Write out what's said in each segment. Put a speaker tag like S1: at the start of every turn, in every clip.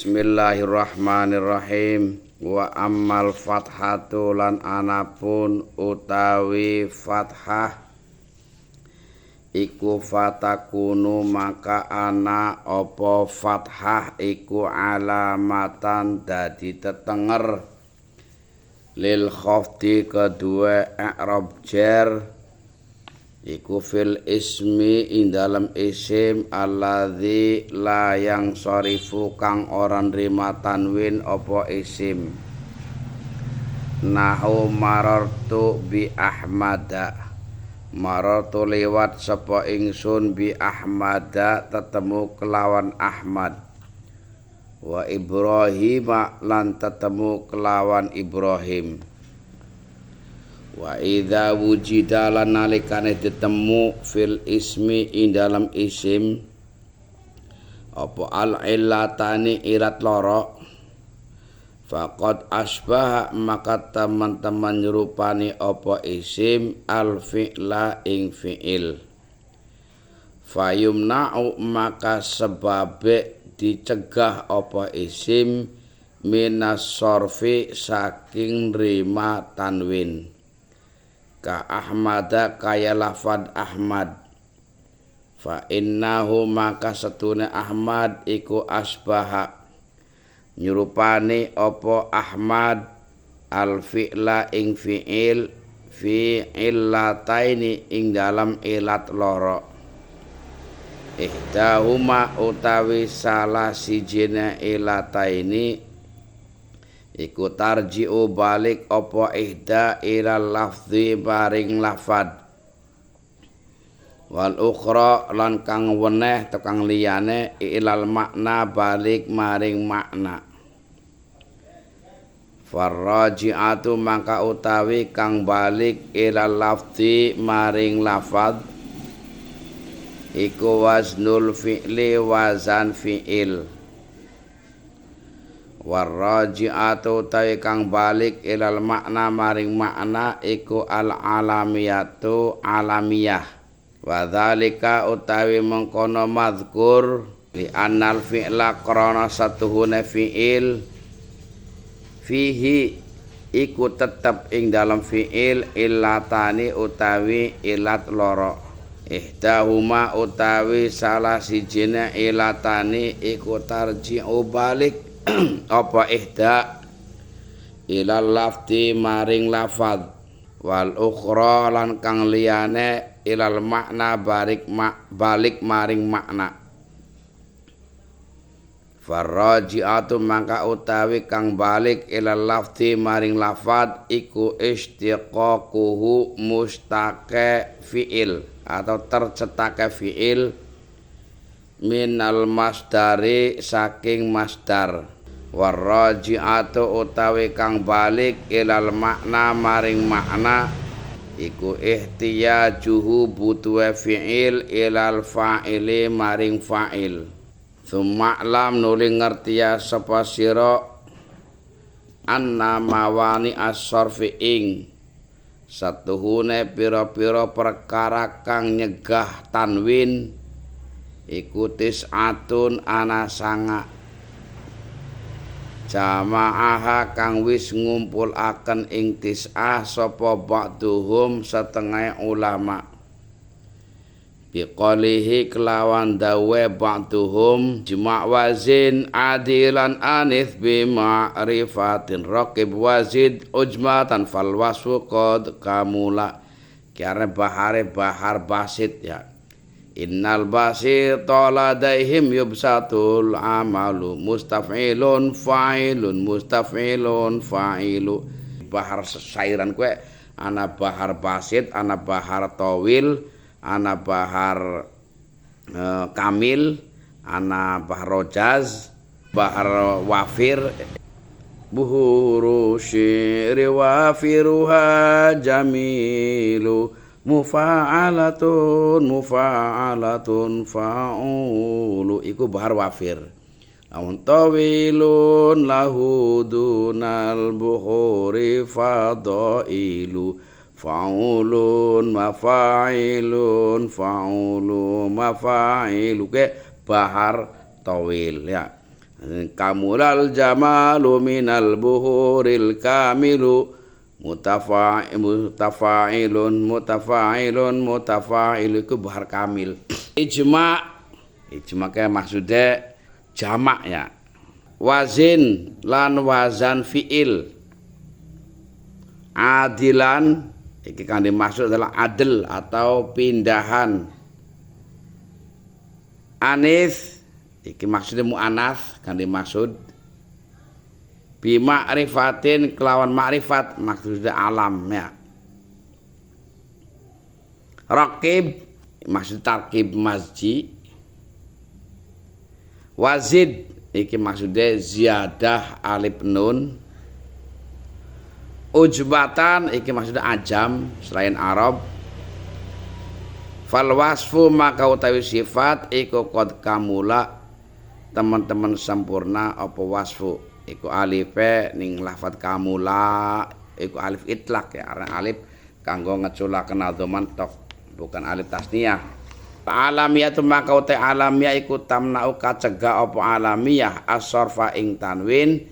S1: Bismillahirrahmanirrahim. Wa ammal fathatu lan anapun utawi fathah iku fatakunu maka ana apa fathah iku alamatan dadi tetenger lil khafdi kedua i'rab jar iku fil ismi ing dalam isim alladzi la yang sorifu kang ora nrima tanwin apa isim nahu marartu bi ahmada marartu lewat sapa ingsun bi ahmada tetemu kelawan Ahmad wa Ibrahim lan tetemu kelawan Ibrahim. Wa idza wujida lan nalikane ditemu fil ismi ing dalam isim apa al illatani irat loro faqad asbah maka teman-teman nyerupani apa isim al fi'la ing fi'il fayumna'u maka sebabe dicegah apa isim minas sorfi saking rima tanwin ka Ahmada kaya lafad Ahmad fa innahu maka setune Ahmad iku asbaha nyurupani apa Ahmad al fi'la ing fi'il fi illataini ing dalam ilat loro ihdahuma utawi salah sijine ilataini iku tarji'u balik apa ihda ilal lafzi baring lafad wal ukhra lan kang weneh tukang liyane ilal makna balik maring makna farraji'atu maka utawi kang balik ilal lafzi maring lafad iku waznul fi'li wazan fi'il warraji'atu tawi kang balik ilal makna maring makna iku al alamiyatu alamiyah wa dzalika utawi mengkono mazkur li annal fi'la krana satuhune fi'il fihi iku tetep ing dalam fi'il illatani utawi ilat loro ihdahuma utawi salah sijine illatani iku tarji'u balik apa ihda ilal lafzi maring lafaz wal ukhra lan kang liyane ilal makna balik maring makna farraji'atu maka utawi kang balik ilal lafzi maring lafaz iku istiqaquhu mustaqe fi'il atau tercetake fi'il minal masdari saking masdar warraji'atu utawi kang balik ilal makna maring makna iku ihtiyajuhu butuhe fi'il ilal fa'ili maring fa'il summa lam nuli ngertiya sapa sira anna mawani as-sarfi ing satuhune pira-pira perkara kang nyegah tanwin iku tis'atun ana sanga jama'aha kang wis ngumpulaken ing tis'ah sapa ba'duhum setengah ulama biqalihi kelawan dawe ba'duhum jma' wazin adilan anith bima'rifatin raqib wazid ujmatan fal wasfu qad kamula karena bahar basit ya innal basita ladaihim yubsatul amalu mustaf'ilun fa'ilun mustaf'ilun fa'ilu bahar sairan kue ana bahar basit ana bahar tawil ana bahar kamil ana bahar rojaz bahar wafir buhuru syiri wafiruha jamilu mufa'alatun fa'ulu iku bahar wafir lamun tawilun lahu dunal buhuri fadailu fa'ulun mafa'ilun fa'ulu mafa'ilu ke bahar tawil ya Kamulal jamalu minal buhuril kamilu mutafa'ilun iku bahar kamil. Ijma kayak maksudnya jamak ya. Wazin lan wazan fiil. Adilan iki kang dimaksud adalah adil atau pindahan. Anis iki maksudnya mu'anas kan dimaksud. Bima ma'rifatin kelawan ma'rifat maksudnya alam ya. Raqib maksud tarkib masjid. Wazid iki maksudnya ziyadah alif nun. Ujbatan iki maksudnya ajam selain Arab. Fal wasfu maka utawi sifat iku qad kamula teman-teman sempurna apa wasfu iku alife ning lafat kamula iku alif itlak ya arang alif kanggo ngeculaken adzoman tok bukan alif tasniyah. Alamiyah tu maka utai alamiyah iku tamna'u kacegah apa alamiyah as-sarfa ing tanwin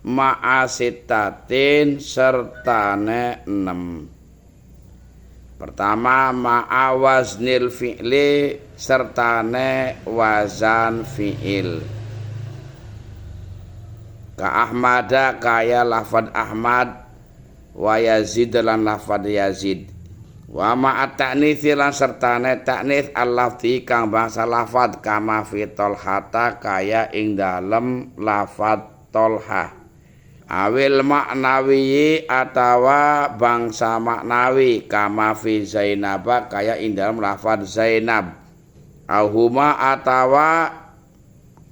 S1: ma'asitatin sertane 6. Pertama ma'awaznil fi'li sertane wazan fi'il. Ka Ahmada kaya lafad Ahmad wa Yazid lan lafad Yazid. Wa ma'at ta'nits lan sertane ta'nits al-lafzi kang bangsa lafad kama fi tolhata kaya ing dalem lafad tolha. Awil maknawi atawa bangsa maknawi kama fi Zainab kaya ing dalam lafaz Zainab. Auhuma atawa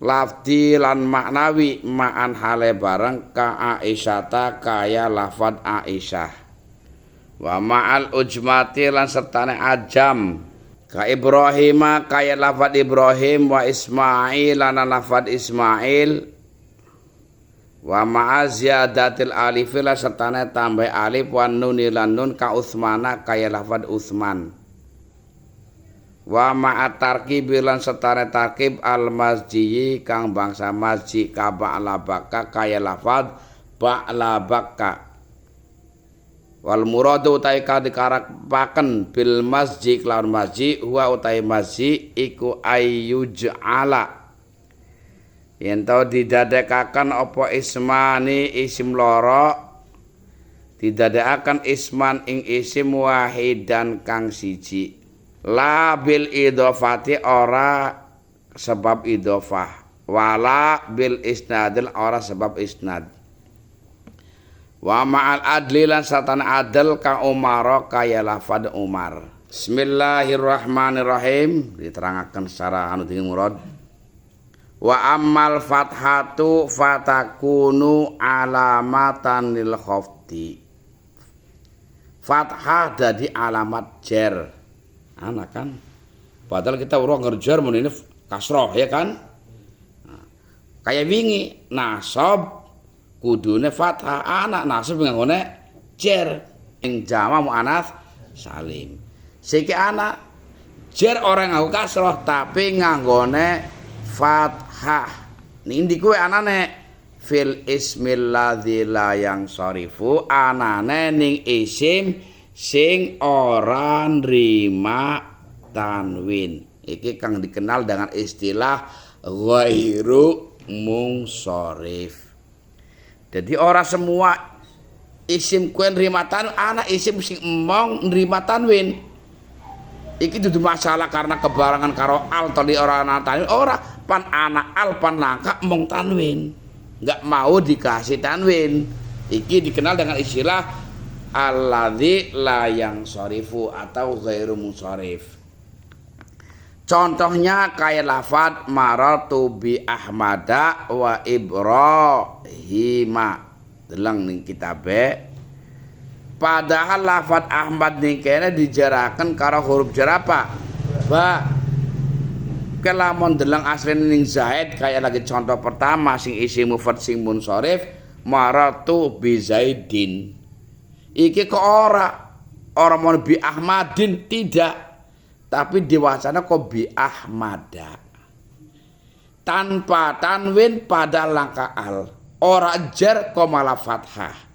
S1: lafzi lan maknawi ma'an hale bareng ka Aisyata kaya lafaz Aisyah. Wa ma'al ujmati lan sertane ajam ka Ibrahim kaya lafaz Ibrahim wa Ismail lan lafaz Ismail. Wa ma'aziyadatil alif la sertane tambah alif wan nun lan nun ka Utsmana kaya lafaz Utsman. Wa ma'at tarkib lan sertane tarkib al masji kang bangsa masji ka ba'labaka kaya lafaz ba'labaka. Wal muradu utai ka dikarapaken bil masji lawan masji huwa utai masji iku ayyuj'ala yen tau didadekaken apa ismani isim loro didadekaken isman ing isim wahidan kang siji la bil idhofati ora sebab idhofah wala bil isnadil ora sebab isnad. Wa ma'al adli lan satana adl kang Umar kaya lafad Umar. Bismillahirrahmanirrahim diterangaken secara anu dengan murad. Wa ammal fathatu fatakunu alamatan lil khafti. Fathah dadi alamat jer. Anak kan. Padahal kita urung ngerjar mun ini kasroh ya kan. Nah, kayak wingi nasab kudune fathah anak nasab nganggone jer ing jama muannats salim. Siki anak jer orang nganggo kasroh tapi nganggone fathah. Nindi kuwe anane fil ismil ladzi la yang sharifu anane ning isim sing ora nrima tanwin. Iki kang dikenal dengan istilah ghairu munsharif. Jadi ora semua isim kuwi nrima tanwin, ana isim sing emong nrima tanwin. Iki dudu masalah karena kebarangan karo al tadi ora ana tanwin, ora pan ana al pan langka mung tanwin. Enggak mau dikasih tanwin. Iki dikenal dengan istilah alladzi la yang sharifu atau ghairu munsharif. Contohnya kayak lafad marartu bi Ahmada wa Ibrahima. Deleng ning kitabe. Padahal lafad Ahmad ning kene dijaraken karo huruf jar apa? Ba. Kelamun deleng asline ning Zaid kayak lagi contoh pertama sing isi mufrad sing munsharif marartu bi Zaidin. Iki kok ora mau bi Ahmadin tidak. Tapi diwacana kok bi Ahmada. tanpa tanwin pada langkah al, ora jar komala fathah.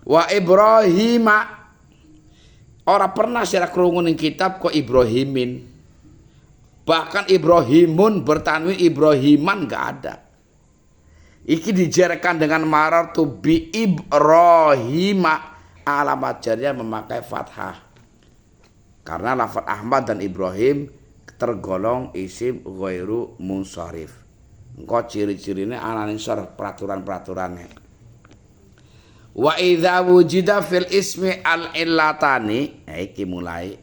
S1: Wa Ibrahima, ora pernah sira krungu ning kitab kok Ibrahimin, bahkan Ibrahimun bertanwin, Ibrahiman enggak ada. Iki dijarkan dengan marar tu bi Ibrahima, alamat jarnya memakai fathah karena lafaz Ahmad dan Ibrahim tergolong isim ghairu munsharif. Engko ciri-cirine ananing sor peraturan-peraturannya. Wa idza wujida fil ismi al illatani, iki mulai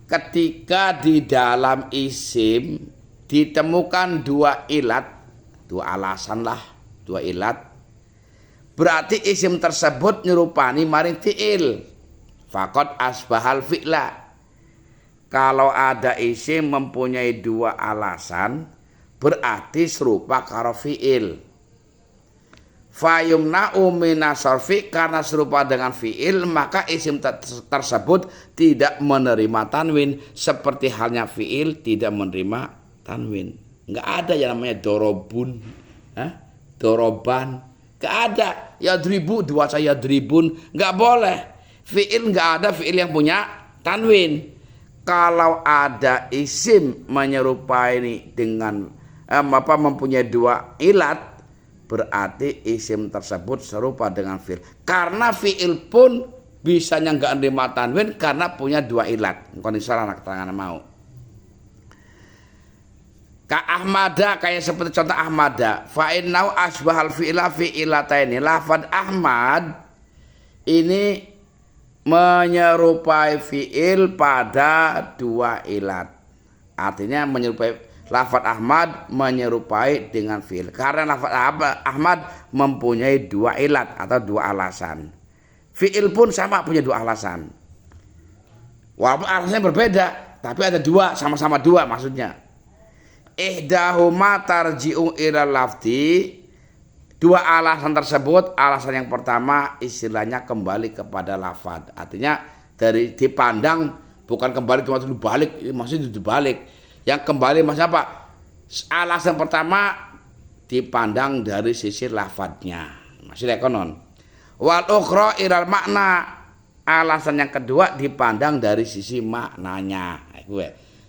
S1: ketika di dalam isim ditemukan dua ilat, dua alasan lah, dua ilat, berarti isim tersebut nyerupani maring fi'il. Faqad asbahal fi'la. Kalau ada isim mempunyai dua alasan, berarti serupa karo fi'il. Fayumna'u minasarfi, karena serupa dengan fi'il maka isim tersebut tidak menerima tanwin, seperti halnya fi'il tidak menerima tanwin. Enggak ada yang namanya dorobun, doroban, enggak ada. Yadribu dua saya dribun, enggak boleh. Fi'il enggak ada fi'il yang punya tanwin. Kalau ada isim menyerupai ini dengan mempunyai dua ilat, berarti isim tersebut serupa dengan fi'il. Karena fi'il pun bisanya enggak menerima tanwin karena punya dua ilat. Engko salah keterangan mau. Ka Ahmada, kayak seperti contoh Ahmada, fa innau asbahal fi'ila fi'ilataini. Lafaz Ahmad ini menyerupai fi'il pada dua ilat. Artinya menyerupai, lafaz Ahmad menyerupai dengan fi'il karena lafaz Ahmad mempunyai dua ilat atau dua alasan. Fi'il pun sama punya dua alasan. Walaupun alasannya berbeda, tapi ada dua, sama-sama dua maksudnya. Ihdahuma tarji'u ila lafzi, dua alasan tersebut, alasan yang pertama istilahnya kembali kepada lafaz. Artinya dari dipandang bukan kembali cuma dulu balik, maksudnya dibalik. Yang kembali maksudnya apa? Alasan pertama dipandang dari sisi lafadznya, maksudnya konon. Wal ukhra ilal makna, alasan yang kedua dipandang dari sisi maknanya.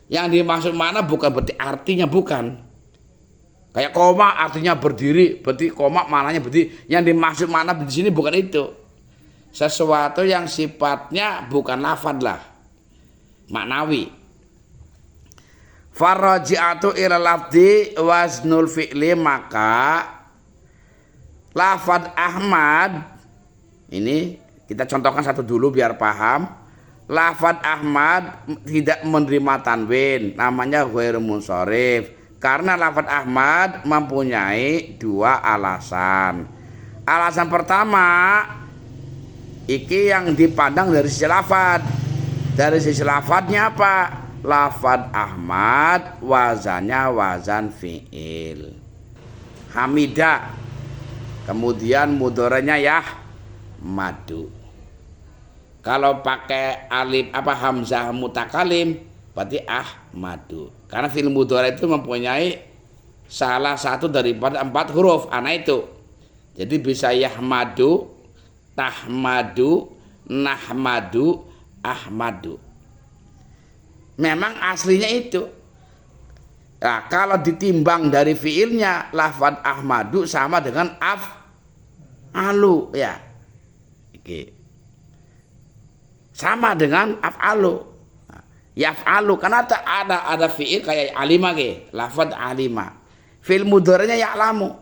S1: Yang dimaksud makna bukan berarti artinya, bukan. Kayak koma artinya berdiri, berarti koma maknanya berdiri. Yang dimaksud makna di sini bukan itu. Sesuatu yang sifatnya bukan lafadz lah, maknawi. Farraji'atu ila lafdi waznul fi'li, maka lafadz Ahmad ini kita contohkan satu dulu biar paham. Lafadz Ahmad tidak menerima tanwin, namanya ghairu munsharif. Karena lafadz Ahmad mempunyai dua alasan. Alasan pertama, iki yang dipandang dari sisi lafadz. Dari sisi lafadznya apa? Lafadz Ahmad wazannya wazan fi'il. Hamidah. Kemudian mudhorenya yah madu. Kalau pakai alif hamzah mutakalim berarti ahmadu. Karena fi'il mudhari itu mempunyai salah satu daripada 4 huruf ana itu. Jadi bisa yahmadu, tahmadu, nahmadu, ahmadu. Memang aslinya itu. Nah, kalau ditimbang dari fiilnya, lafadz ahmadu sama dengan af'alu ya. Oke. Sama dengan af'alu. Yaf'alu, karena ada fiil kayak alima ke, lafadz alima. Fiil mudhari'nya ya'lamu.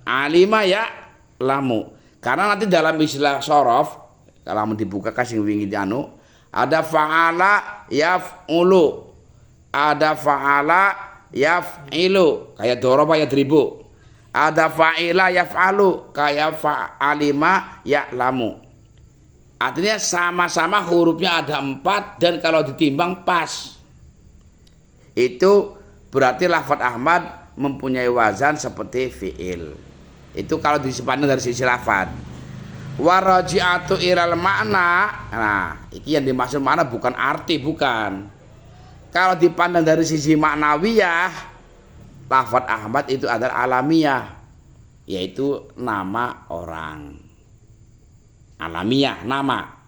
S1: Alima ya'lamu. Karena nanti dalam istilah shorof, kalau dibuka kasih wingi anu, ada fa'ala yaf'ulu, ada fa'ala yaf'ilu, kayak doroba yadribu. Ada fa'ila yaf'alu, kayak fa'alima ya'lamu. Artinya sama-sama hurufnya ada 4 dan kalau ditimbang pas. Itu berarti lafadz Ahmad mempunyai wazan seperti fi'il. Itu kalau disepandang dari sisi lafadz. Waraji'atu ilal makna. Nah, ini yang dimaksud makna bukan arti, bukan. Kalau dipandang dari sisi maknawiyah, lafadz Ahmad itu adalah alamiah, yaitu nama orang. Alamiah, nama.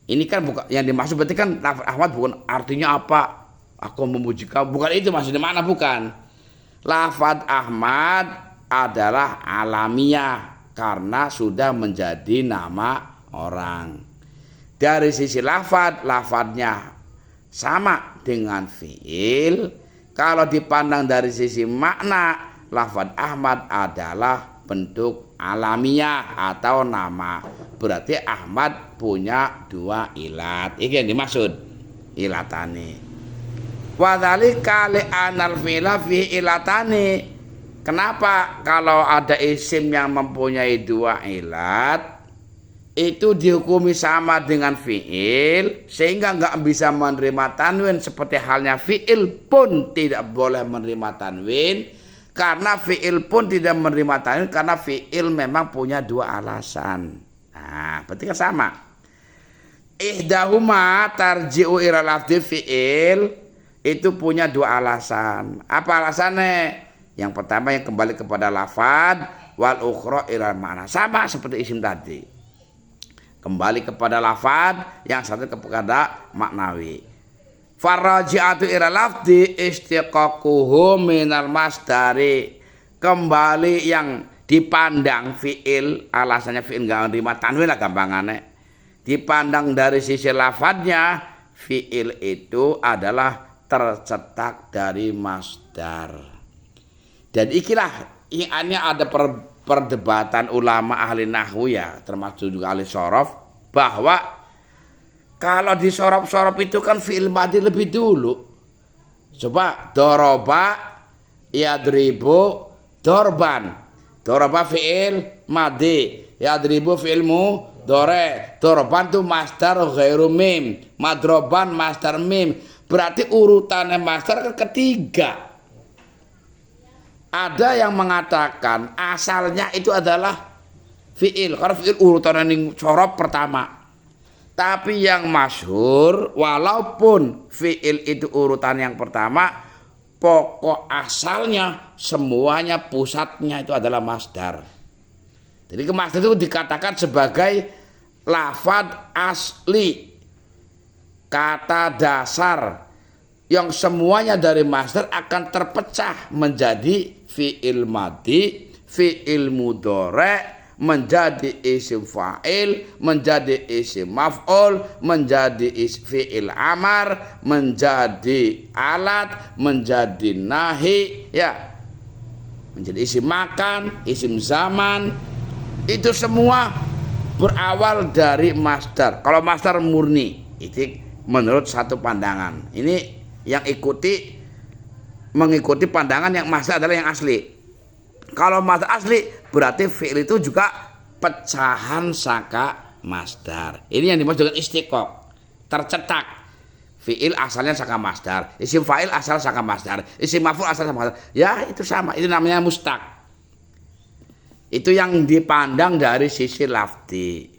S1: Ini kan bukan yang dimaksud, berarti kan lafadz Ahmad bukan artinya apa? Aku memuji kamu, bukan itu maksudnya, mana bukan. Lafadz Ahmad adalah alamiah karena sudah menjadi nama orang. Dari sisi lafadznya sama dengan fiil. Kalau dipandang dari sisi makna, lafadz Ahmad adalah bentuk alamiah atau nama. Berarti Ahmad punya dua ilat. Ini yang dimaksud ilatani. Wadzalika li'anal fi'la fi ilatani. Kenapa kalau ada isim yang mempunyai dua ilat itu dihukumi sama dengan fi'il, sehingga nggak bisa menerima tanwin, seperti halnya fi'il pun tidak boleh menerima tanwin, karena fi'il pun tidak menerima tanwin karena fi'il memang punya dua alasan. Nah, berarti kan sama. Ihdahuma tarji'u ila lafdhi fi'il, itu punya dua alasan. Apa alasannya? Yang pertama yang kembali kepada lafadz, wal ukhra ila makna. Sama seperti isim tadi. Kembali kepada lafadz, yang satu kepada maknawi. Faraji'atu ila lafdhi istiqaquhu minal masdari. Kembali yang dipandang fi'il, alasannya fi'il enggak menerima tanwin lah gampangannya. Dipandang dari sisi lafadznya, fi'il itu adalah tercetak dari masdar. Dan ikilah ini ada perdebatan ulama ahli nahwu ya, termasuk juga ahli sorof, bahwa kalau di sorof itu kan fi'il madhi lebih dulu. Coba doroba yadribu dorban. Doroba fi'il madhi, yadribu fi'il mudhari, dorban itu masdar ghairu mim, madroban masdar mim. Berarti urutannya masdar kan ketiga. Ada yang mengatakan asalnya itu adalah fi'il, karena fi'il urutan yang sorof pertama. Tapi yang masyhur, walaupun fi'il itu urutan yang pertama, pokok asalnya semuanya pusatnya itu adalah masdar. Jadi masdar itu dikatakan sebagai lafadz asli, kata dasar yang semuanya dari masdar akan terpecah menjadi fi'il madhi, fi'il mudhari, menjadi isim fa'il, menjadi isim maf'ul, menjadi fi'il amar, menjadi alat, menjadi nahi, ya, menjadi isim makan, isim zaman. Itu semua berawal dari masdar. Kalau masdar murni, itu menurut satu pandangan. Ini yang mengikuti pandangan yang masdar adalah yang asli. Kalau masdar asli berarti fi'il itu juga pecahan saka masdar. Ini yang dimaksud dengan istiqaq, tercetak. Fi'il asalnya saka masdar, isim fa'il asal saka masdar, isim maf'ul asal saka masdar. Ya, itu sama. Itu namanya mustaq. Itu yang dipandang dari sisi lafzi.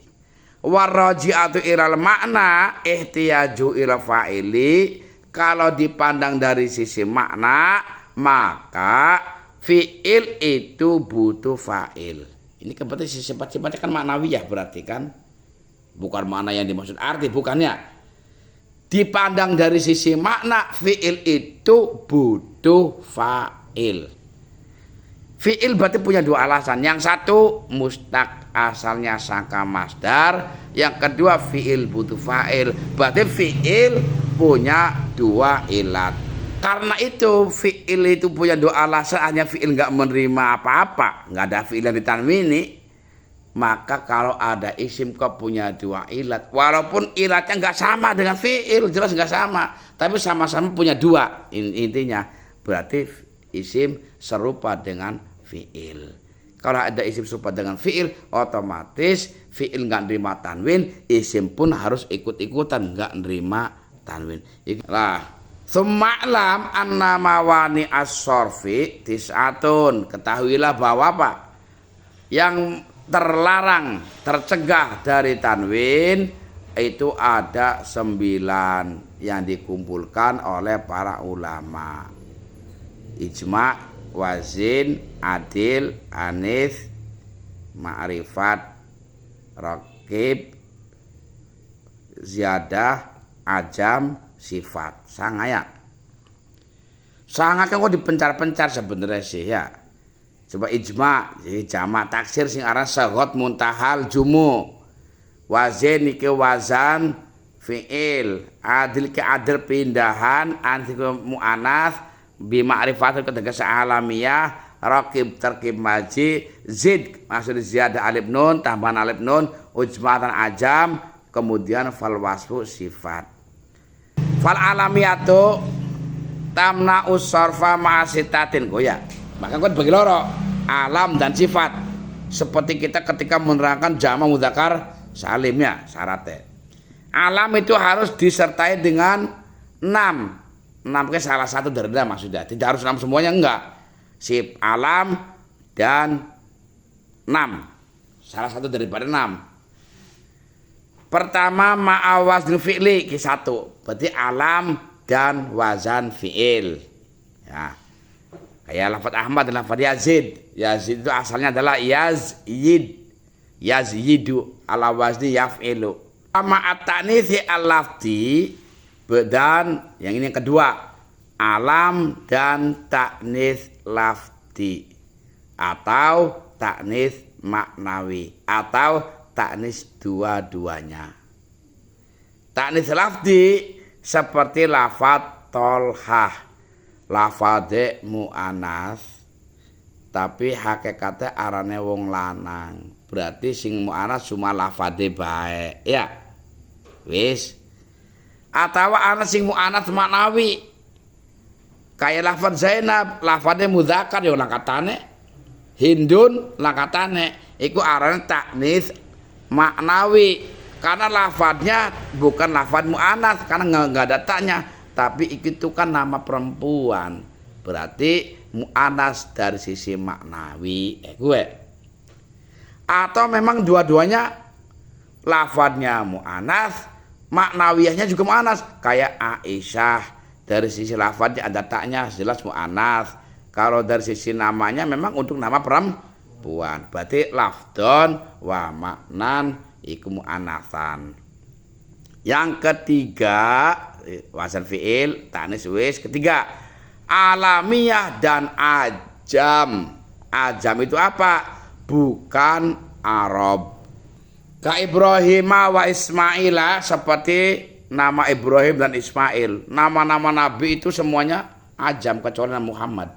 S1: Waraji'atu ilal makna ihtiyaju ila fa'ili. Kalau dipandang dari sisi makna, maka fi'il itu butuh fa'il. Ini kan berarti sifat-sifatnya kan maknawiyah, berarti kan bukan makna yang dimaksud arti, bukannya. Dipandang dari sisi makna, fi'il itu butuh fa'il. Fi'il berarti punya dua alasan. Yang satu mustaq, asalnya saka masdar. Yang kedua fi'il butuh fa'il. Berarti fi'il punya dua ilat. Karena itu fi'il itu punya dua alasan, hanya fi'il nggak menerima apa-apa, nggak ada fi'il yang ditanwini, maka kalau ada isim kok punya dua ilat, walaupun ilatnya nggak sama dengan fi'il, jelas nggak sama, tapi sama-sama punya dua. Intinya berarti isim serupa dengan fi'il. Kalau ada isim serupa dengan fi'il, otomatis fi'il nggak nerima tanwin, isim pun harus ikut-ikutan nggak nerima tanwin. Lah, Summa'lam anna mawani as-sorfi tis'atun. Ketahuilah bahwa apa? Yang terlarang, tercegah dari tanwin itu ada 9 yang dikumpulkan oleh para ulama. Ijma' wazin, adil, anis, ma'rifat, raqib, ziyadah, ajam, sifat. Sangat kan kok dipencar-pencar sebenarnya sih ya. Coba ijma, jadi jamak taksir sing aran sagot muntahal jumu. Wazin iki wazan fi'il, adil ke adil pindahan, anti mu'anas, bi ma'rifatul ketegas alamiah, raqib terkib maji, zid maksud ziyadah alif nun, tambahan alif nun, ujmatan ajam, kemudian fal wasfu sifat. Fal alamiyatu tamna usarfa ma'asitatin goya. Maka kau bagi loro alam dan sifat. Seperti kita ketika menerangkan jamak mudzakkar salimnya syaratnya. Alam itu harus disertai dengan 6. 6 ke salah satu dari 6 maksudnya. Tidak harus 6 semuanya, enggak. Sip alam dan 6. Salah satu daripada 6. Pertama ma'awaz fi'li ke 1. Berarti alam dan wazan fi'il. Ya. Kayak lafaz Ahmad dan lafaz Yazid. Yazid itu asalnya adalah yazid. Yazyidu ala wazni yaf'ilu. Sama at-ta'nitsi al-lafzi dan yang ini yang kedua, alam dan ta'nits lafzi atau ta'nits maknawi atau ta'nits dua-duanya. Ta'nits lafzi seperti lafaz tolhah, lafadze mu'anas tapi hakikatnya arane wong lanang. Berarti sing mu'anas cuma lafadze bae ya. Wis. Atau ana sing mu'anas maknawi. Kayak lafaz Zainab, lafadze mudzakkar yo langkatane. Hindun langkatane iku arane taknis maknawi. Karena lafadznya bukan lafadz mu'anas karena enggak ada taknya. Tapi itu kan nama perempuan, berarti mu'anas dari sisi maknawi. Gue. Atau memang dua-duanya lafadznya mu'anas, maknawiyahnya juga mu'anas. Kayak Aisyah, dari sisi lafadznya ada taknya, jelas mu'anas. Kalau dari sisi namanya memang untuk nama perempuan, berarti lafdon wa maknan iku mu'anasan. Yang ketiga wazan fi'il, ta'nis wis. Ketiga, alamiah dan ajam. Ajam itu apa? Bukan Arab. Ka Ibrahim wa Ismaila, seperti nama Ibrahim dan Ismail. Nama-nama nabi itu semuanya ajam kecuali nama Muhammad.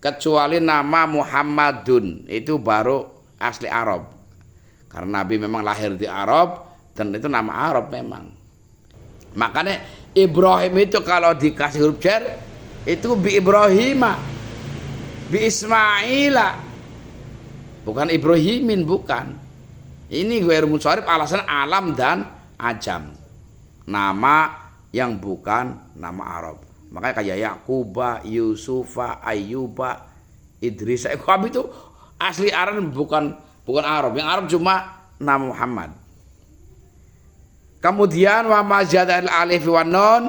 S1: Kecuali nama Muhammadun itu baru asli Arab. Karena nabi memang lahir di Arab dan itu nama Arab memang. Makanya Ibrahim itu kalau dikasih huruf jar itu bi Ibrahima, bi Ismaila, bukan Ibrahimin, bukan. Ini ghairu munsharif alasan alam dan ajam, nama yang bukan nama Arab. Makanya kayak Yaquba, Yusufa, Ayyuba, Idris, itu asli Arab, bukan Arab. Yang Arab cuma nama Muhammad. Kemudian wa mazadal alif wan nun,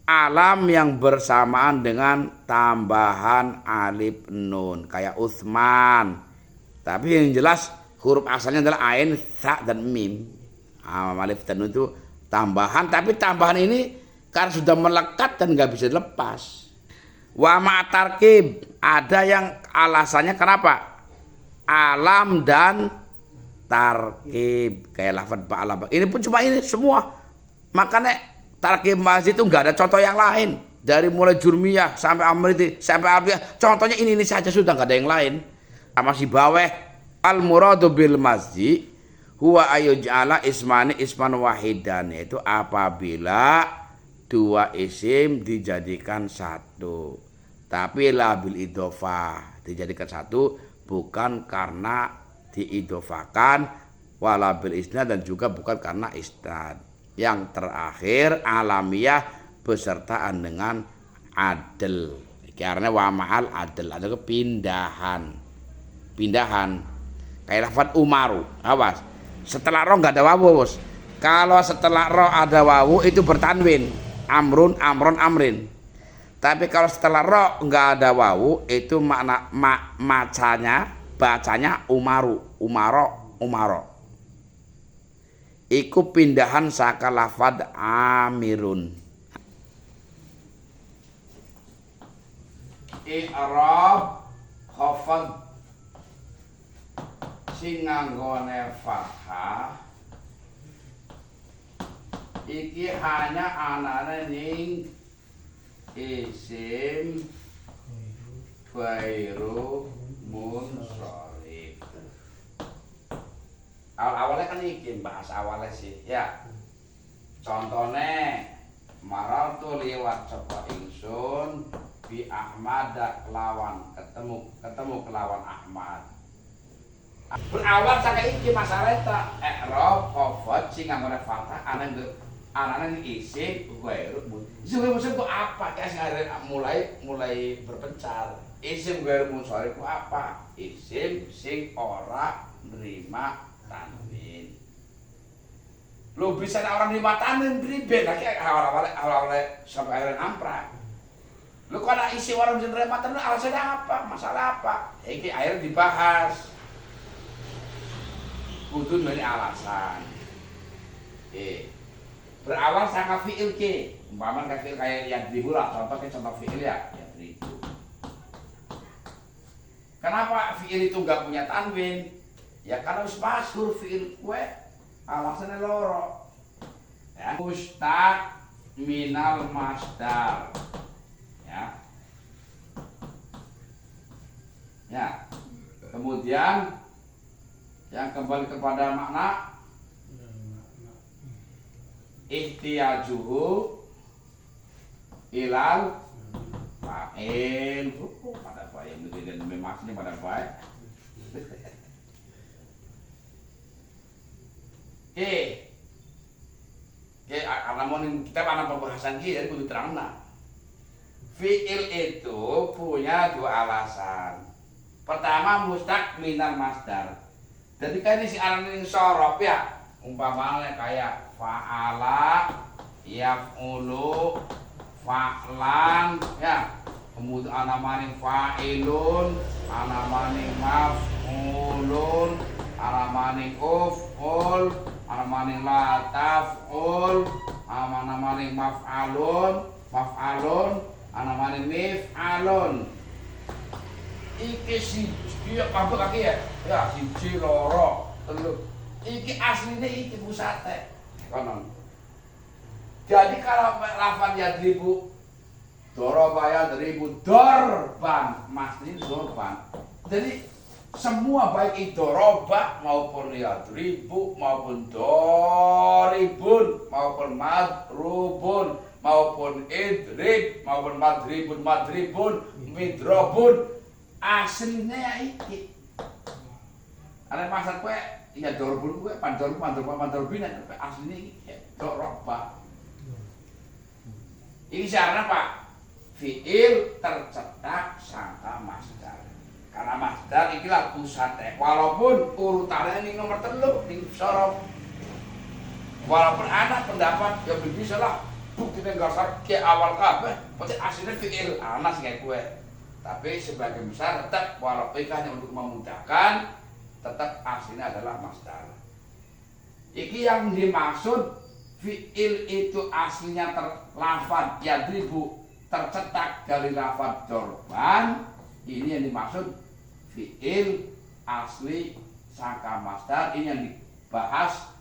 S1: alam yang bersamaan dengan tambahan alif nun kayak Utsman. Tapi yang jelas huruf asalnya adalah ain, sa dan mim. Alif dan nun itu tambahan, tapi tambahan ini karena sudah melekat dan nggak bisa dilepas. Wa ma'tarkib, ada yang alasannya kenapa? Alam dan tarkib kayak lafaz ba'ala. Ini pun cuma ini semua. Makanya tarkib masjid itu enggak ada contoh yang lain. Dari mulai jurmiyah sampai amriti sampai alfiyah, contohnya ini saja sudah enggak ada yang lain. Masih baweh al muradu bil masjid huwa ayuj'ala ismani isman wahidan, itu apabila dua isim dijadikan satu. Tapi la bil idhofah, dijadikan satu bukan karena diidofakan, wala bil isnad dan juga bukan karena isnad. Yang terakhir alamiah besertaan dengan adil. Karena wa ma'al adil ada kepindahan. Pindahan. Kayak lafaz Umaru. Awas. Setelah ro enggak ada wawu, Bos. Kalau setelah ro ada wawu itu bertanwin. Amrun, amron, amrin. Tapi kalau setelah ro nggak ada wawu, itu makna bacanya umaru, umaro. Iku pindahan saka lafad amirun. I'rab khafad sing nganggone fathah iki hanya anane ning isim ghairu munsharif. Awalnya kan iki bahas awalnya sih ya. Contohnya marartu liwat sapa ingsun bi Ahmad lawan ketemu kelawan Ahmad. Berawal saka iki masalah ta i'rab khafad sing nganggone fathah anane isim ghairu munsharif. Itu apa? Kayak mulai berpencar. Isim ghairu munsharif itu apa? Isim sing ora nerima tanwin. Lo bisa orang nerima tanwin priben lagi awal sampai akhirnya amprak. Lo kalau isi orang bisa nerima tanwin alasannya apa? Masalah apa? Ini akhirnya dibahas. Kudu dari alasan. Berawal saka fi'il ke. Umpama fi'il kayak yang dribu lah, contoh fi'il ya dribu. Kenapa fi'il itu nggak punya tanwin? Ya karena wis masyhur fi'il kue alasannya loro. Ya, mustaq minal masdar. Ya. Ya. Kemudian yang kembali kepada makna ihtiyajuhu ilal fa'il. Pada fa'il itu dan maksudnya pada fa'il. Namun kita mana pembahasan kita jadi kudu terangna. Fi'il itu punya dua alasan. Pertama mustaq minal masdar. Jadi kan ini si aran ini sorof ya. Umpamanya kayak fa'ala, yaf'ulu, fa'lan ya. Kemudian anamaning fa'ilun, anamaning maf'ulun, anamaning uf'ul, anamaning la taf'ul, anamaning maf'alun, anamaning mif'alun. Iki siji kabeh kaki ya. Ya siji loro, telu. Iki asline iki pusate. Konon. Jadi kalau lafaz yadribu dorobaya deribu dorban, masih dorban. Jadi semua baik idoroba maupun yadribu maupun doribun maupun madrubun maupun idrib maupun madribun midrobun aslinya iki. Ada maksud kue ya dorbun kue pandorbin aslinya iki doroba. Ini syaratnya Pak. Fi'il tercetak sangka masdar. Karena masdar ikilah pusatnya. Walaupun urutannya ini nomor 3 di sorof. Walaupun ada pendapat ya bisa lah buktinya gasar ke awal kabeh, pasti aslinya fi'il anas kayak kue. Tapi sebagian besar tetap walaupun hanya untuk memudahkan, tetap aslinya adalah masdar. Iki yang dimaksud fi'il itu aslinya lafadz yadribu tercetak dari lafadz dorban. Ini yang dimaksud fi'il asli sangka masdar. Ini yang dibahas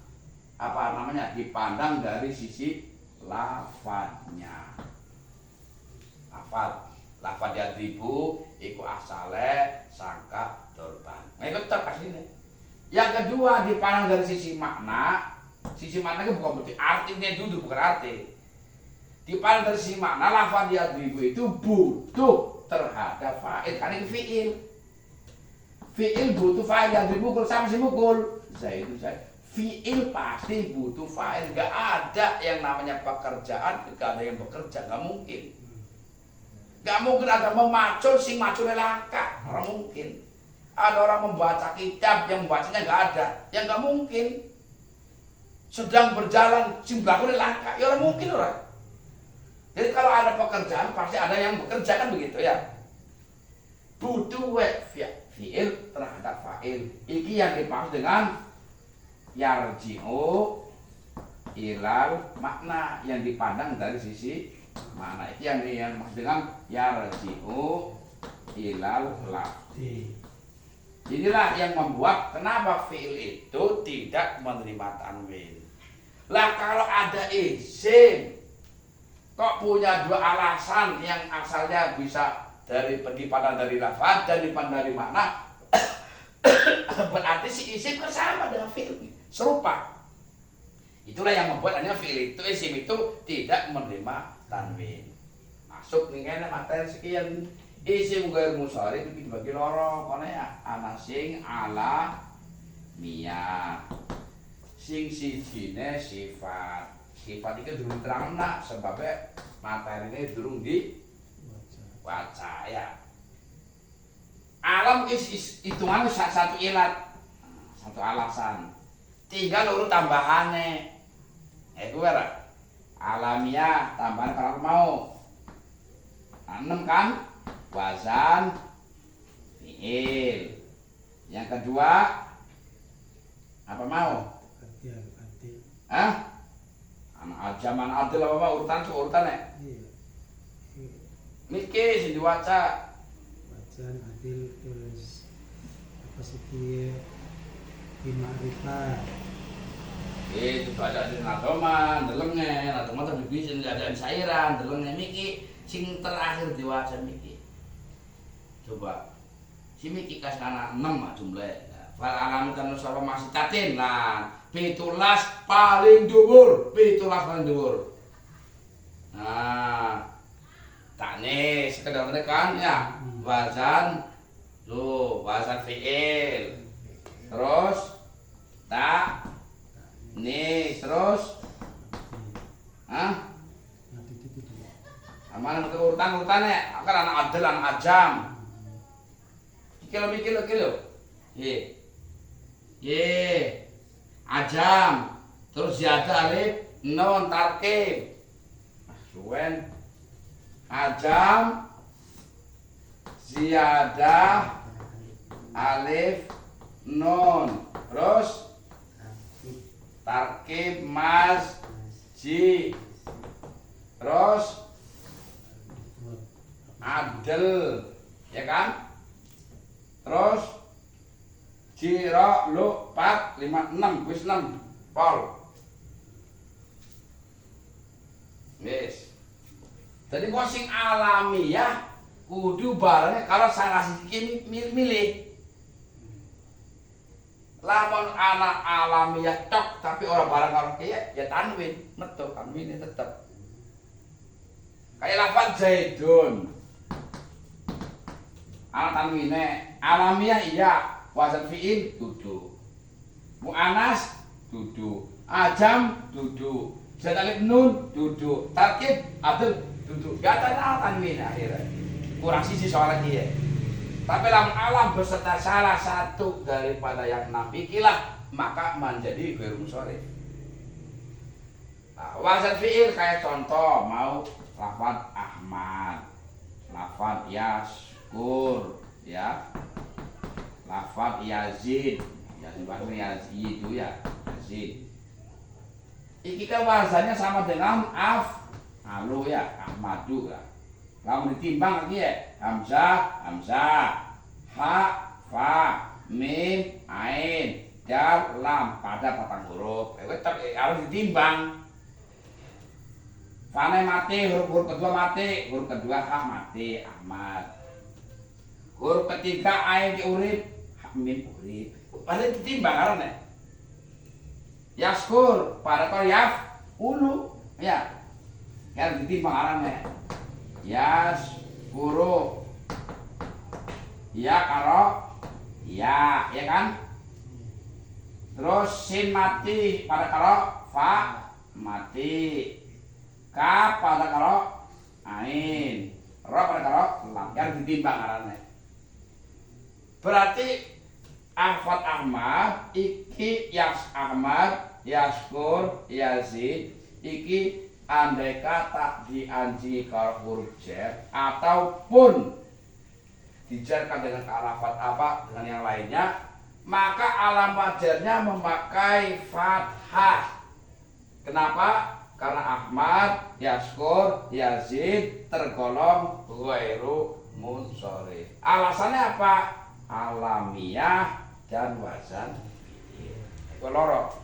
S1: dipandang dari sisi lafadznya. Lafadz yadribu iku asale sangka dorban. Nah itu tetap aslinya. Yang kedua dipandang dari sisi makna. Sisi makna itu bukan berarti artinya duduk, bukan arti. Dipandang dari sisi makna lafadz yadribu itu butuh terhadap fa'il. Karena itu fi'il. Fi'il butuh fa'il, yadribu mukul sama si mukul. Itu saya. Fi'il pasti butuh fa'il. Gak ada yang namanya pekerjaan, gak ada yang bekerja, gak mungkin. Gak mungkin ada memacul, sing maculnya langka. Orang mungkin. Ada orang membaca kitab, yang membacanya gak ada. Yang gak mungkin. Sedang berjalan, sing belakangnya langka. Ya orang mungkin orang. Jadi kalau ada pekerjaan pasti ada yang bekerja kan begitu ya. Butuh fi'il terhadap fa'il. Iki yang dimaksud dengan yarji'u ilal makna, yang dipandang dari sisi makna. Itu yang dimaksud dengan yarji'u ilal lafzi. Inilah yang membuat kenapa fi'il itu tidak menerima tanwin. Lah kalau ada isim kok punya dua alasan yang asalnya bisa dipandang dari lafaz dan dipandang dari makna, berarti si isim kan sama dengan fi'il, serupa. Itulah yang membuat hanya fi'il itu, isim itu tidak menerima tanwin. Masuk nih kan materi sekian. Isim ghair munsharif dibagi loro kono ya, ana sing ala miyah. Sing sijine sifat. Sifat iki durung terangna sebabnya materine durung diwaca ya. Alam hitungan satu ilat, satu alasan. Tinggal urut tambahane. Iku ora. Alamiah tambahan kalau mau. 6 kan? Wazan fi'il. Yang kedua apa mau? Adil. Hah? Zaman adil apa mau? Urutan ya? Iya. Niki sing diwaca. Wazan adil terus apa sih dia? Ma'rifah. Itu baca di nadoman, delenge, nadoman tapi bisa ada cairan, delenge niki sing terakhir diwaca niki. Coba si miki kas kana 6 jumlah. Fal alamatan nusara masih tatin. Nah, 17 paling dhuwur, 17 paling dhuwur. Nah, takne sekedar kan ya. Wazan wazan fi'il. Terus tak nih terus aman urutan-urutannya akan anak adil anak ajam. Kilo ajam terus ziyadah alif nun tarkib suwen ajam ziyadah alif nun terus tarkib masji terus adil ya kan. Terus jiro lu 4 5 6 wis 6 pol. Wis. Jadi kok sing alamiah kudu barangnya kalau salah sisi milih. Lamun anak alamiah tok tapi orang barang kalau kiye ya tanwin, metu tanwine tetep. Kayak lafaz Zaidun. Anak tanwine alamiah iya, wazan fi'il dudu. Mu'anas dudu. Ajam dudu. Zat alif nun dudu. Tarkib adil dudu. Gak ada tanwin akhirnya. Kurang sisi soal lagi ya. Tapi dalam alam beserta salah satu daripada yang nabi kilah maka menjadi ghair munsharif. Nah, wazan fi'il kayak contoh mau lafaz Ahmad, lafaz Yaskur, ya, lafaz Yazid, Yazid itu ya, Yazid. Iki kan wazannya sama dengan af'alu ya, Ahmadu ya. Kalau ditimbang lagi ya, Hamzah, Ha, Fa, Mim, Ain, Dal, Lam pada patang huruf. Harus ditimbang. Fane mati, huruf kedua mati, huruf kedua Ha mati, Ahmad. Huruf ketiga Ain diurip, Mim urip. Pasti ditimbang karena Yaskur pada kau ulu ya. Harus ditimbang karena Yaskuru ya karo ya kan. Terus sin mati pada karo fa mati, ka pada karo ain, ro pada karo lam. Yang ditimbang karena berarti Ahmad iki Yas Ahmad Yaskur Yazid iki andai kata dianji kalau huruf jar ataupun dijarkan dengan alafat apa dengan yang lainnya, maka alamat jarnya memakai fathah. Kenapa? Karena Ahmad, Yaskur, Yazid tergolong ghairu munsharif. Alasannya apa? Alamiah dan wazan fi'il. Iku loro.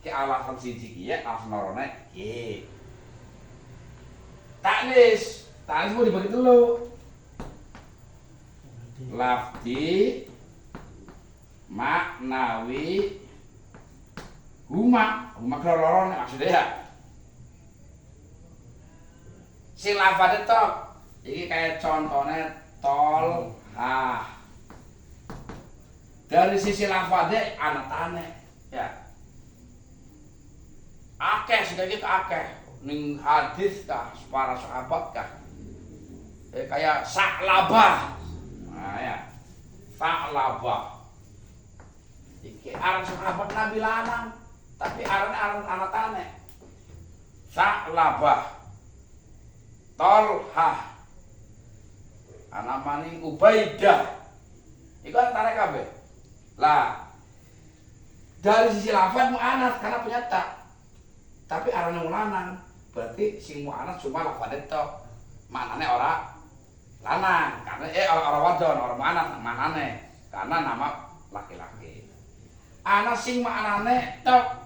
S1: Ki alasan siji ki ya, alasan lorone ki. Taknis mau dibagi dulu. Lafdi, maknawi, huma lorone maksudnya ya. Sing lafadz tok. Iki kayak contohnya tol ha. Dari sisi lafadz anatane ya. Akeh sedikit akeh ning hadis kah para sahabat kah. Kayak Sa'labah. Nah ya. Sa'labah. Iki aran sahabat Nabi lanang, tapi aran anatane. Sa'labah. Tolhah, anak maning Ubaidah, itu antara kabeh. Lah, dari sisi lafaz mu'anats karena punya tak, tapi arane lanang, berarti sing mu'anats cuma lafaz tok, maknane ora lanang, karena ora wadon, ora mu'anats maknane, karena nama laki-laki. Ana sing maknane tok,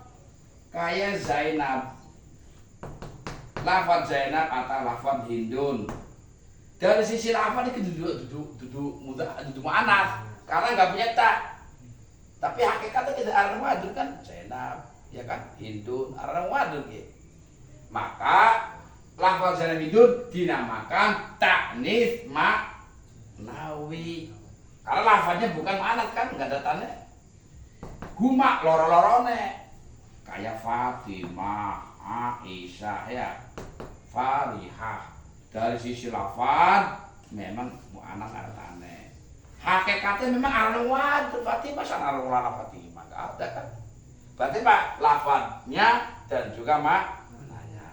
S1: kaya Zainab. Lafaz Zainab atau lafaz Hindun. Dari sisi lafaz ini duduk mu'anats karena nggak punya tak. Tapi hakikatnya kita arang wadul kan Zainab, ya kan Hindun arang wadul gitu. Maka lafaz Zainab Hindun dinamakan taknis maknawi. Karena lafaznya bukan mu'anats kan, nggak ada tanda. Huma loro-lorone kayak Fatimah, Aisyah ya, Farihah. Dari sisi lafaz memang mu'anats artane. Hakikatnya memang aran wadul Fatimah sana aran Fatimah enggak ada kan. Berarti Pak lafaznya dan juga maknanya.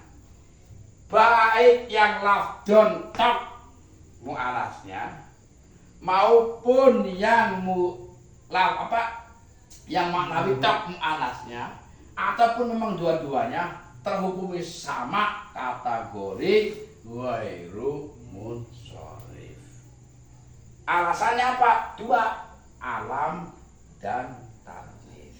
S1: Baik yang lafdon tok mu'anatsnya maupun yang yang maknawi tok mu'anatsnya ataupun memang dua-duanya terhukumi sama kategori ghairu munsharif. Alasannya apa? Dua, alam dan taknis.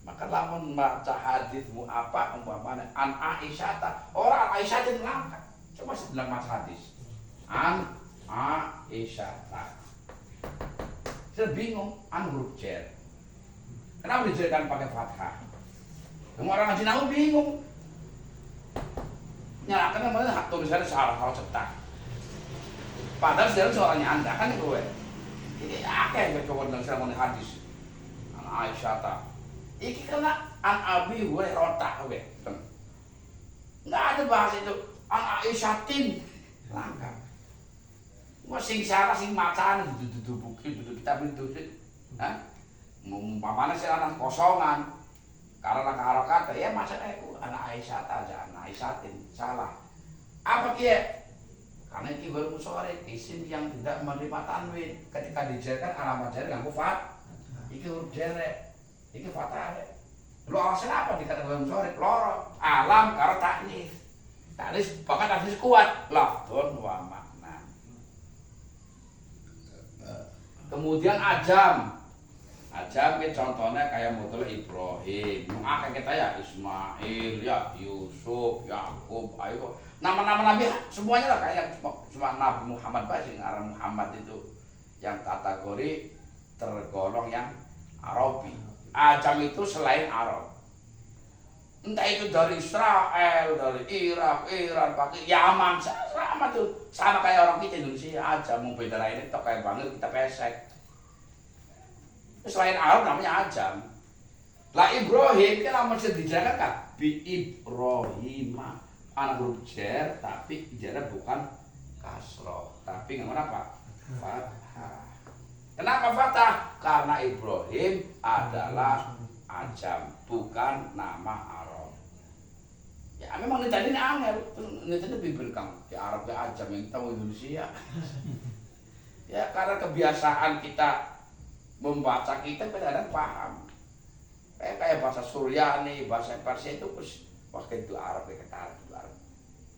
S1: Maka lamun baca hadismu apa umpamanya an Aisyah, orang Aisyah itu langka. Coba sebelah mas hadis. An Aisyah. Saya bingung an huruf jar. Kenapa dijelaskan pakai fathah? Orang ngaji nahu bingung. Nyalakan namanya tulisannya salah cetak. Padahal sebenarnya soalnya Anda kan itu ini akeh yang coba dengan sermon hadis. An Aisyah ta. Iki kena an Abi Hurairah we. Enggak ada bahas itu an Aisyatin langka. Mau sing salah sing macane dudu buku dudu kitab itu sih. Hah? Umpamanya sih anak kosongan. Karena harokat ya maksudnya itu anak Aisyah aja, anak Aisyatin salah. Apa kia? Karena itu baru musyarif isim yang tidak menerima tanwin. Ketika dijarkan alamat jar nganggo fat. Iki huruf jar, iki fathah. Lu alasan apa dikatakan baru musyarif? Loro alam karo taknis. Taknis bahkan taknis kuat. Lafdun wa makna. Kemudian ajam. Ajam ke contohnya kayak model Ibrahim, akeh kita ya Ismail, ya Yusuf, Yakub, ayo nama-nama nabi semuanya lah kayak cuma Nabi Muhammad basing arah Muhammad itu yang kategori tergolong yang Arabi. Ajam itu selain Arab. Entah itu dari Israel, dari Irak, Iran, Pakistan, Yaman, sama tuh sama kayak orang kita Indonesia aja mau beda lainnya itu kayak banget kita pesek. Selain Arab namanya ajam. Lah Ibrahim kan nama dijaga kan bi Ibrahima anak huruf jar tapi jarnya bukan kasroh tapi nggak apa fathah. Kenapa fathah? Karena Ibrahim adalah ajam bukan nama Arab. Ya memang ini angel, ini bibir kang di Arab ya aja yang tahu Indonesia. Ya karena kebiasaan kita membaca kita kadang-kadang paham. Kayak bahasa Suryani, bahasa Persia itu wah itu Arab ya kata itu Arab.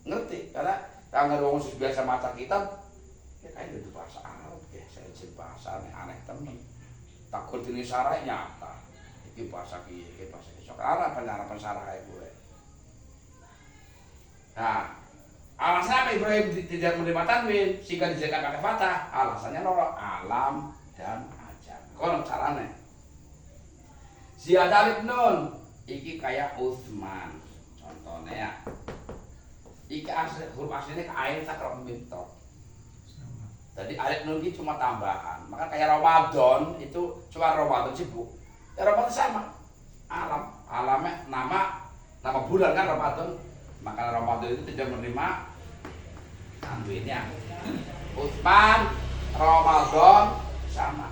S1: Ngerti karena kalau orang biasa baca kitab ya kayak itu bahasa Arab ya saya bahasa aneh temen. Takut ini sarai nyata. Iki bahasa iki bahasa sok Arab penarapan sarai gue. Nah, alasan apa Ibrahim tidak menerima tanwin sehingga dijadikan pakai fathah? Alasannya loro alam dan ajam. Kono carane. Ziyadah alif nun iki kayak Utsman. Contohnya ya. Iki huruf aslinya ke air tak rok minto. Jadi alif nun ini cuma tambahan. Maka kayak Ramadan itu cuma Ramadan sibuk. Ya Ramadan sama. Alamnya nama bulan kan Ramadan. Maka Ramadan itu tidak menerima tanwinnya. Utsman, Ramadan sama.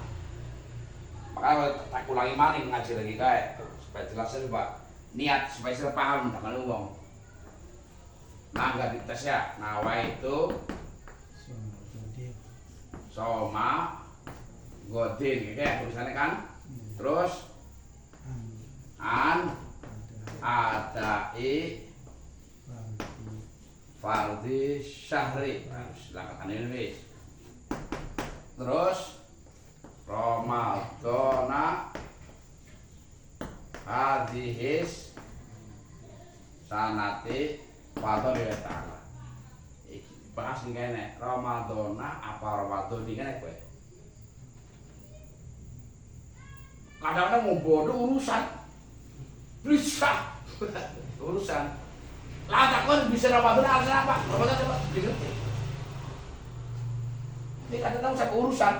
S1: Maka tak ulangi maning ngaji lagi kayak supaya jelasnya Pak. Niat supaya saya paham dengan ngomong. Nah enggak dites ya. Nawa itu Soma Godin gitu ya tulisannya kan. Terus An Adai Fardhi Syahri. Silakan ini. Terus Ramadana hadhis sanati fadhil ta'ala. Iki bahas ngene, Ramadana apa Ramadan iki ngene kowe. Kadang-kadang ngombodo urusan. Bisa. Urusan. Lah tak kon bisa Ramadan alasan apa? Ramadan coba digerti. Ini kadang-kadang saya urusan.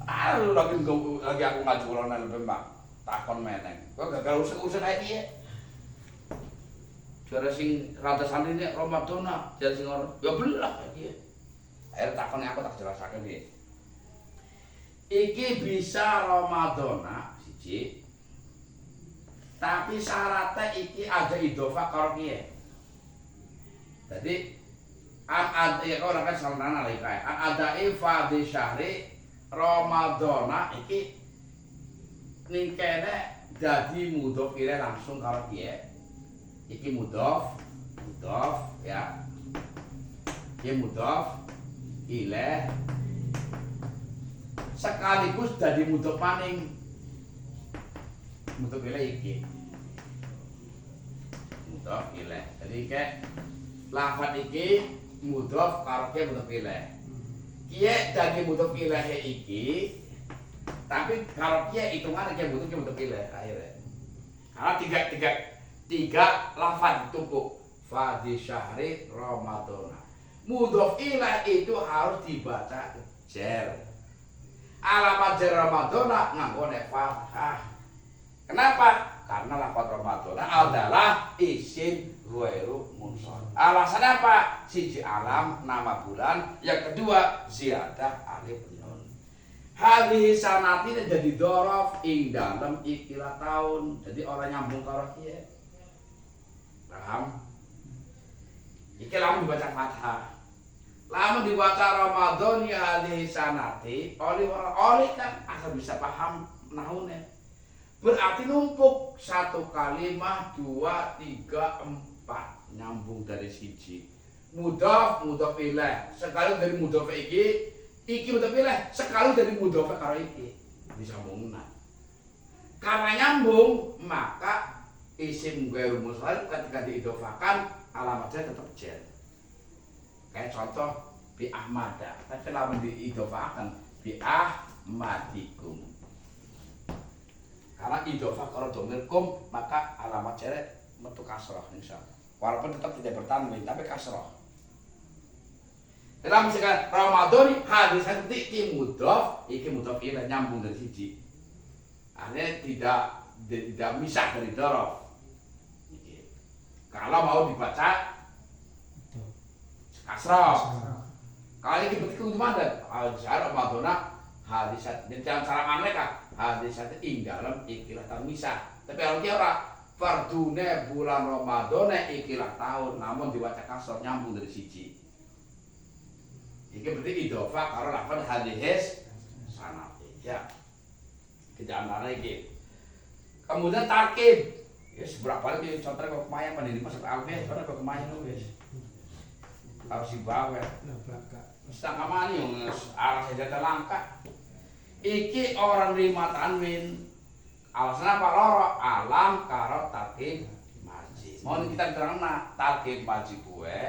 S1: Lagi aku ngaji ulang nang Lembang. Takon meneng. Kok gagal urusan ae piye? Cara sing rada santri Ramadan jar sing ora ya belah iki. Ayo takon aku tak jelasake piye. Iki bisa Ramadan siji. Tapi syaratnya iki ada idhofah karo piye? Jadi ya kau kan salana lagi kae. Adai fardhi syahri Ramadana iki ning kene dadi mudhof ilaih langsung karo piye? Iki mudhof ya. Iki mudhof ilaih sekaligus dadi mudhof maning. Mudhof ilaih iki. Mudhof ilaih. Jadi kayak lafaz iki mudhof karo ke mudhof ilaih. Kiye dadi mudhof ilaih iki tapi kalau kiye hitungane ke mudhof ilaih akhirnya. Karena tiga lafaz ditumpuk fardhi syahri Ramadan. Mudhof ilaih itu harus dibaca jar. Alamat jar Ramadan nganggo fathah. Kenapa? Karena lafaz Ramadan adalah isim ghairu munsharif. Alasan apa? Siji alam nama bulan, yang kedua ziyadah alif nun. Hadhihi sanati jadi dhorof ing dalem ikilah tahun. Jadi orang nyambung karo kiye. Paham? Iki lamun dibaca fathah. Lamun dibaca Ramadan ya hadhihi sanati, oleh kan asal bisa paham nahune. Berarti numpuk satu kalimat 2, 3, 4 nyambung dari siji. Mudhof ilaih sekali dari mudhof iki mudhof ilaih sekali dari mudhof karo iki disambungna. Karena nyambung maka isim ghairu munsharif ketika diidhofakan alamatnya tetap jar. Kayak contoh bi Ahmada, tapi lamun diidhofakan bi Ahmadikum. Karena idhofah kalau dhamir kum maka alamat jar metu kasrah insyaallah. Walaupun tetap tidak bertanwin tapi kasrah. Dalam misalkan Ramadan hadis iki mudhof, iki mudhof ilaih nyambung dari siji. Artinya tidak misah dari dhorof. Kalau mau dibaca kasrah. Kalau ini betul itu mana? Al-Zahar Ramadan hadis dan cara aneh kan hadis ing dalam ikilah misah. Tapi orang kia ora fardune bulan Ramadane ikilah tahun, namun diwaca kasar nyambung dari siji. Iki berarti idhofah karo lafal hadis sanad. Ya. Kejangan iki. Kemudian tarkib. Ya seberapa kali contohnya kok kemayan pandiri pas aku ya, padahal kok kemayan lu wis. Harus dibawa. Setengah mani yang arah saja langka. Iki orang lima tanwin. Alasan apa loro? Alam karo tarkib maji. Mau kita terangna tarkib maji gue.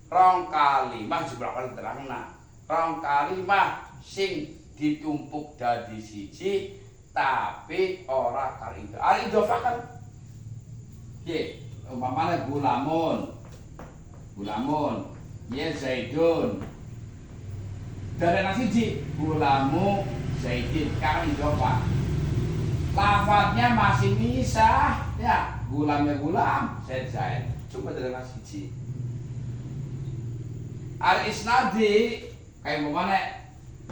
S1: Rong kalimah seberapa kali terangna. Rong kalimah sing ditumpuk dadi siji tapi ora karo itu. Ari idhofah kan. Ye, umpamane gulamun. Ya Zaidun. Dari siji gulamu Zaidin kan idhofah. Lafadznya masih misah, ya gulamnya gulam, Zaid. Coba dari siji. Al isnadi kayak mana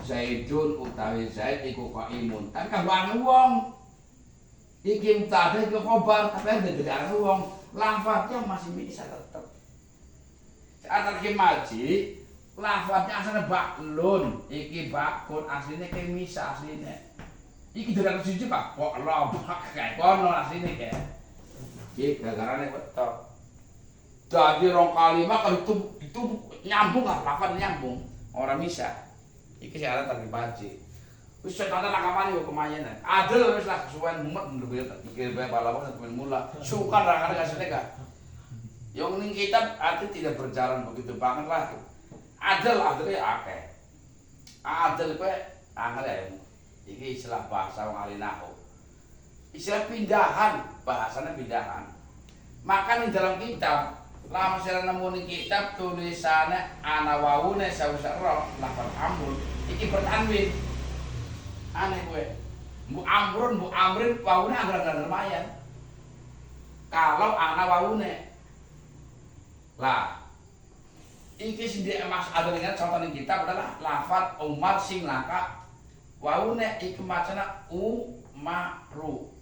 S1: Zaidun utawi Zaid iku qaimun. Kan kabeh wong. Iki mutadah iku khobar, tapi ada wong. Lafadznya masih misah tetep. Saat maji, lafadznya asalnya baklun, iki bakun aslinya kayak misah aslinya. Iki dari siji Pak, kok lobak kayak kono asline kayak. Iki gara-garane wetok. Dadi rong kalimah kalau itu nyambung kan, lafal nyambung, ora misah. Iki syarat tadi baji. Wis setan lakamane kok kemayen. Adil wis lah kesuwen mumet mikir bae balawan temen mula. Sukan ra kare asline ka. Yang ning kitab arti tidak berjalan begitu banget lah. Adil akeh. Adil kowe angel ya. Iki istilah bahasa wong ahli nahwu. Istilah pindahan, bahasanya pindahan. Maka di dalam kitab, lama saya nemu ning kitab tulisannya ana wawune sawise ro lafal amrun iki bertanwin. Aneh kowe. Bu amrin wawune anggar-anggar lumayan. Kalau ana wawune. Lah iki sing Mas ada dengan contoh ning kitab adalah lafal Umar sing laka wawune iki macana umaro.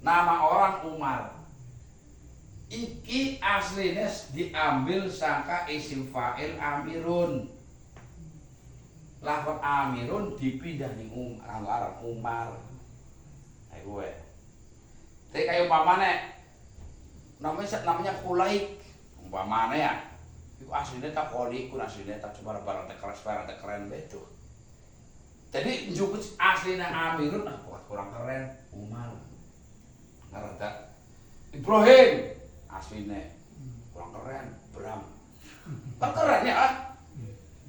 S1: Nama orang Umar. Iki aslinya diambil sangka isim fa'il amirun. Lafaz amirun dipindah ning anggaran Umar. Ayo kowe. Tapi kayak umpamane namanya Khulaik. Umpamane ya. Iku aslinya tak Kholikun, aslinya tak cuma barang keren betul. Jadi njuput aslinya amirun kurang keren Umar. Ngerti? Ibrahim aslinya kurang keren Bram. Kan keren ya ah.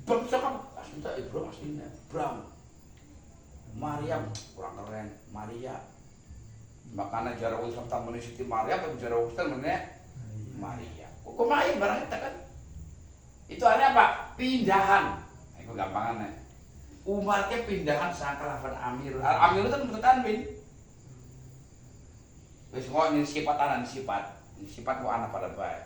S1: Bram cakap aslinya Ibrahim aslinya Bram. Maryam kurang keren Maria. Makanya jarak Ustaz tamu Siti Maryam atau jarak Ustaz mana Maria. Kok main barang kita kan? Itu artinya apa? Pindahan. Itu gampangannya. Umatnya pindahan sangka lafaz amir. Amir itu bentuk tanwin. Wis kok ini sifat. Sifat ku ana pada bae.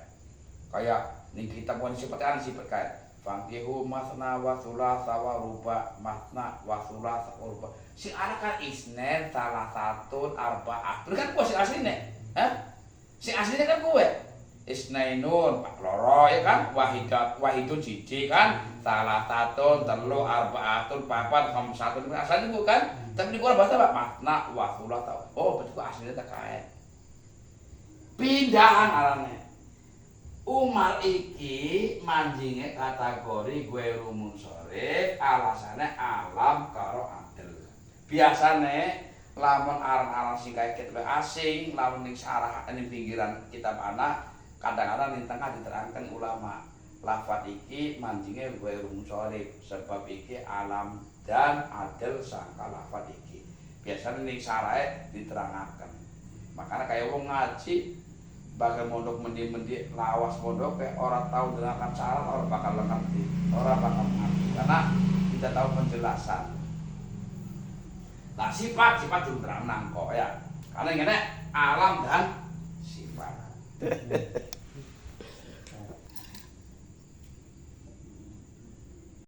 S1: Kayak ning kitab ku sifat ana sifat kayak fankihu masna wa thulatsa wa ruba masna wa thulatsa wa ruba. Si ana kan isnen salah satu arba'ah. Itu kan ku sing asline. Si asline kan kowe. Isnainun pak loro ya kan wahidun siji kan salah satu telu arba'atun papat khamsatun asalnya bukan tapi di bahasa Pak makna wasulah tau betul aslinya tak kait pindahan arane Umar iki manjinge kategori gue rumun sore alasannya alam karo adil biasane lamun aran-aran sing kaya kitab asing lamun ning sarah ning pinggiran kitab anak kadang-kadang di tengah diterangkan ulama lafaz iki manjingnya ghairu munsharif sebab iki alam dan adil sangka lafaz iki biasanya ning sarae diterangkan makanya kayak wong ngaji bakal mondok mendi lawas mondok kayak orang tahu dengan syarat orang bakal ngerti orang bakal ngerti karena tidak tahu penjelasan nah sifat juga terang kok ya karena ini alam dan sifat